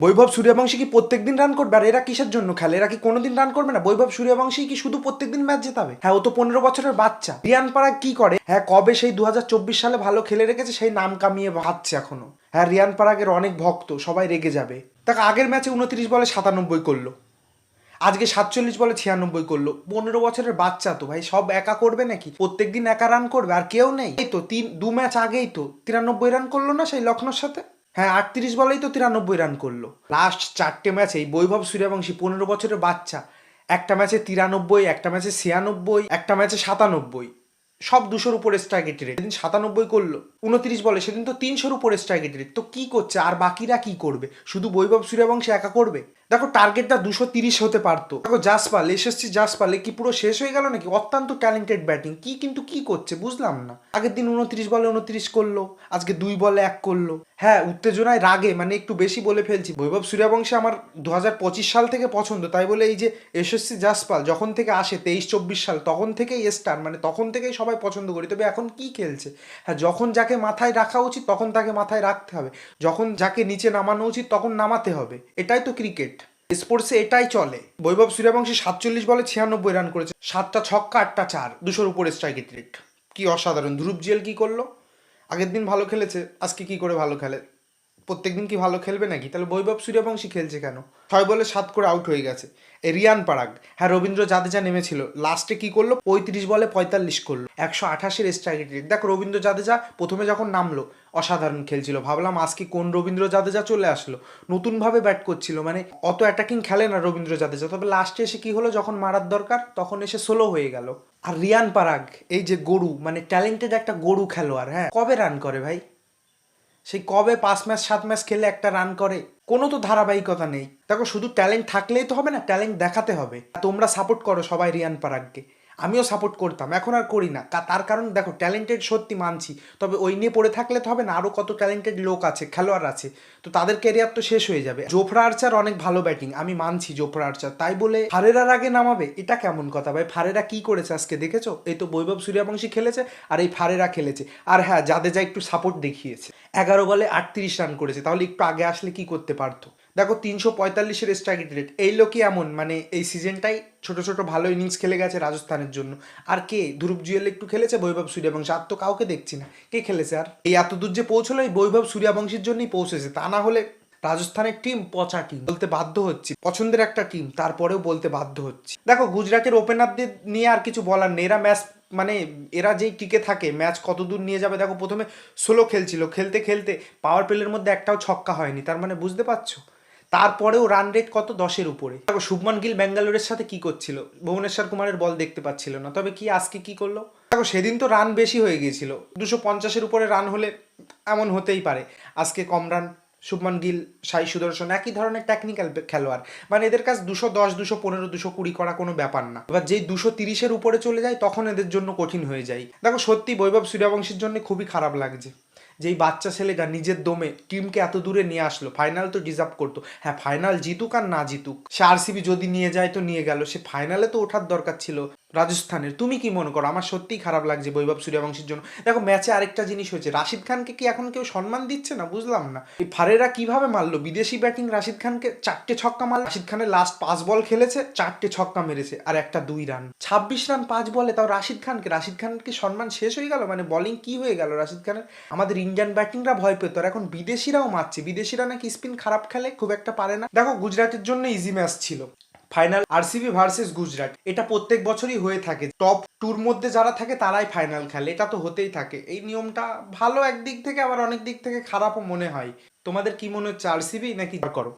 বৈভব সূর্যবংশী কি প্রত্যেকদিন রান করবে? আর এরা কিসের জন্য খেলে? এরা কি কোনোদিন রান করবে না? বৈভব সূর্যবংশী কি শুধু প্রত্যেকদিন ম্যাচ জেতাবে? হ্যাঁ, ও তো 15 বছরের বাচ্চা। রিয়ান পারাগ কি করে? হ্যাঁ, কবে সেই 2024 সালে ভালো খেলে রেখেছে, সেই নাম কামিয়ে ভাবছে এখনো। হ্যাঁ, রিয়ান পারাগের অনেক ভক্ত, সবাই রেগে যাবে। তাকে আগের ম্যাচে 29 বলে 97 করলো, আজকে 47 বলে 96 করলো। 15 বছরের বাচ্চা তো ভাই, সব একা করবে নাকি? প্রত্যেকদিন একা রান করবে? আর কেউ নেই? এই তো 2 ম্যাচ আগেই তো 93 রান করলো না সেই লখনৌর সাথে? হ্যাঁ, 38 বলেই তো 93 রান করলো। লাস্ট 4টে ম্যাচে বৈভব সূর্যবংশী 15 বছরের বাচ্চা, একটা ম্যাচে 93, একটা ম্যাচে 96, একটা ম্যাচে 97, সব 200-র উপরে স্ট্রাইক রেট। সেদিন 97 করলো 29 বলে, সেদিন তো 300-র উপরে স্ট্রাইক রেট। তো কি করছে? আর বাকিরা কি করবে? শুধু বৈভব সূর্যবংশী একা করবে? দেখো, টার্গেটটা 230 হতে পারতো। দেখো জাসপাল, এসএসসি জাসপাল কি পুরো শেষ হয়ে গেল নাকি? অত্যন্ত ট্যালেন্টেড ব্যাটিং, কিন্তু কি করছে বুঝলাম না। আগের দিন 29 বলে 29 করলো, আজকে 2 বলে 1 করলো। হ্যাঁ, উত্তেজনায় রাগে মানে একটু বেশি বলে ফেলছি। বৈভব সূর্যবংশী আমার 2025 সাল থেকে পছন্দ, তাই বলে এই যে এসএসসি জাসপাল যখন থেকে আসে 23-24 সাল, তখন থেকেই স্টার, মানে তখন থেকেই সবাই পছন্দ করি। তবে এখন কি খেলছে? হ্যাঁ, যখন যাকে মাথায় রাখা উচিত তখন তাকে মাথায় রাখতে হবে, যখন যাকে নিচে নামানো উচিত তখন নামাতে হবে। এটাই তো ক্রিকেট, স্পোর্টসে এটাই চলে। বৈভব সূর্যবংশী 47 বলে 96 রান করেছে, 7টা ছক্কা 8টা চার, 200-র উপরে স্ট্রাইক রেট। কি অসাধারণ! ধ্রুব জুয়েল কি করলো? আগের দিন ভালো খেলেছে, আজকে কি করে ভালো খেলে? প্রত্যেকদিন কি ভালো খেলবে নাকি? তাহলে বৈভব সূর্যবংশী খেলছে কেন? 6 বলে 7 করে আউট হয়ে গেছে। রিয়ান পারাগ, হ্যাঁ রবীন্দ্র জাদেজা নেমেছিল, লাস্টে কি করলো? 35 বলে 45 করলো, 128-এর স্ট্রাইক রেট। দেখো, রবীন্দ্র জাদেজা প্রথমে যখন নামলো অসাধারণ খেলছিল, ভাবলাম আজকে কোন রবীন্দ্র জাদেজা চলে আসলো, নতুনভাবে ব্যাট করছিল, মানে অত অ্যাটাকিং খেলে না রবীন্দ্র জাদেজা। তবে লাস্টে এসে কি হলো, যখন মারার দরকার তখন এসে সোলো হয়ে গেল। আর রিয়ান পারাগ, এই যে গরু, মানে ট্যালেন্টেড একটা গরু খেলোয়াড়, হ্যাঁ কবে রান করে ভাই? সেই কবে 5 ম্যাচ 7 ম্যাচ খেলে একটা রান করে? কোনো তো ধারাবাহিকতা নেই। দেখো, শুধু ট্যালেন্ট থাকলেই তো হবে না, ট্যালেন্ট দেখাতে হবে। তোমরা সাপোর্ট করো সবাই রিয়ান পারাগকে, আমিও সাপোর্ট করতাম, এখন আর করি না। তার কারণ দেখো, ট্যালেন্টেড সত্যি মানছি, তবে ওই নিয়ে পড়ে থাকলে তো হবে না। আরও কত ট্যালেন্টেড লোক আছে, খেলোয়াড় আছে, তো তাদের ক্যারিয়ার তো শেষ হয়ে যাবে। জোফরা আর্চার অনেক ভালো ব্যাটিং, আমি মানছি জোফরা আর্চার, তাই বলে ফারেরার আগে নামাবে? এটা কেমন কথা ভাই? ফারেরা কি করেছে আজকে দেখেছো? এই তো বৈভব সূর্যবংশী খেলেছে আর এই ফারেরা খেলেছে। আর হ্যাঁ, জাদেজা একটু সাপোর্ট দেখিয়েছে, 11 বলে 38 রান করেছে, তাহলে একটু আগে আসলে কি করতে পারতো? দেখো, 345-এর স্ট্রাইক রেট। এই লোকই এমন, মানে এই সিজনটাই ছোট ছোট ভালো ইনিংস খেলে গেছে রাজস্থানের জন্য। আর কে? ধ্রুব জুয়েল একটু খেলেছে, বৈভব সূর্যবংশী, আর তো কাউকে দেখছি না। কে খেলেছে আর? এই এত দূর যে পৌঁছলো এই বৈভব সূর্যবংশীর জন্যই পৌঁছেছে, তা না হলে রাজস্থানের টিম পচা টিম, বলতে বাধ্য হচ্ছি। পছন্দের একটা টিম, তারপরেও বলতে বাধ্য হচ্ছি। দেখো, গুজরাটের ওপেনারদের নিয়ে আর কিছু বলার নেই। এরা ম্যাচ, মানে এরা যেই টিকে থাকে ম্যাচ কত দূর নিয়ে যাবে। দেখো, প্রথমে স্লো খেলছিল, খেলতে খেলতে পাওয়ার প্লের মধ্যে একটাও ছক্কা হয়নি, তার মানে বুঝতে পারছো। তারপরেও রান রেট কত? 10-এর উপরে। দেখো, শুভমান গিল ব্যাঙ্গালোরের সাথে কি করছিল, ভুবনেশ্বর কুমারের বল দেখতে পাচ্ছিল না, তবে কি আজকে কি করলো? দেখো, সেদিন তো রান বেশি হয়ে গিয়েছিল, 250-এর উপরে রান হলে এমন হতেই পারে। আজকে কম রান। শুভমান গিল, সাই সুদর্শন একই ধরনের টেকনিক্যাল খেলোয়াড়, মানে এদের কাছে 210, 215, 220 করা কোনো ব্যাপার না। এবার যেই 230-এর উপরে চলে যায় তখন এদের জন্য কঠিন হয়ে যায়। দেখো, সত্যি বৈভব সূর্যবংশীর জন্য খুবই খারাপ লাগছে, যেই বাচ্চা ছেলেটা নিজের দমে টিমকে এত দূরে নিয়ে আসলো, ফাইনাল তো ডিজার্ভ করতো। হ্যাঁ, ফাইনাল জিতুক আর না জিতুক, সে আরসিবি যদি নিয়ে যায় তো নিয়ে গেল, সে ফাইনালে তো ওঠার দরকার ছিল রাজস্থানের। তুমি কি মনে করো? আমার সত্যিই খারাপ লাগছে বৈভব সূর্যবংশীর জন্য। দেখো, ম্যাচে আরেকটা জিনিস হয়েছে, রাশিদ খানকে কি এখন কেউ সম্মান দিচ্ছে না? বুঝলাম না। এই ফারেরা কিভাবে মারলো বিদেশি ব্যাটিং রাশিদ খানকে, 4টে ছক্কা মারল। রাশিদ খানের লাস্ট 5 বল খেলেছে, 4টে ছক্কা মেরেছে আর একটা 2 রান, 26 রান 5 বলে, তাও রাশিদ খানকে। রাশিদ খানকে সম্মান শেষ হয়ে গেল, মানে বোলিং কি হয়ে গেল রাশিদ খানের? আমাদের ইন্ডিয়ান ব্যাটিংরা ভয় পেত, আর এখন বিদেশিরাও মারছে। বিদেশিরা নাকি স্পিন খারাপ খেলে, খুব একটা পারে না। দেখো, গুজরাটের জন্য ইজি ম্যাচ ছিল ফাইনাল, আরসিবি ভার্সেস গুজরাট। এটা প্রত্যেক বছরই হয়ে থাকে, টপ টুর মধ্যে যারা থাকে তারাই ফাইনাল খেলে, এটা তো হতেই থাকে। এই নিয়মটা ভালো একদিক থেকে, আবার অনেক দিক থেকে খারাপও মনে হয়। তোমাদের কি মনে হচ্ছে, আরসিবি নাকি করো?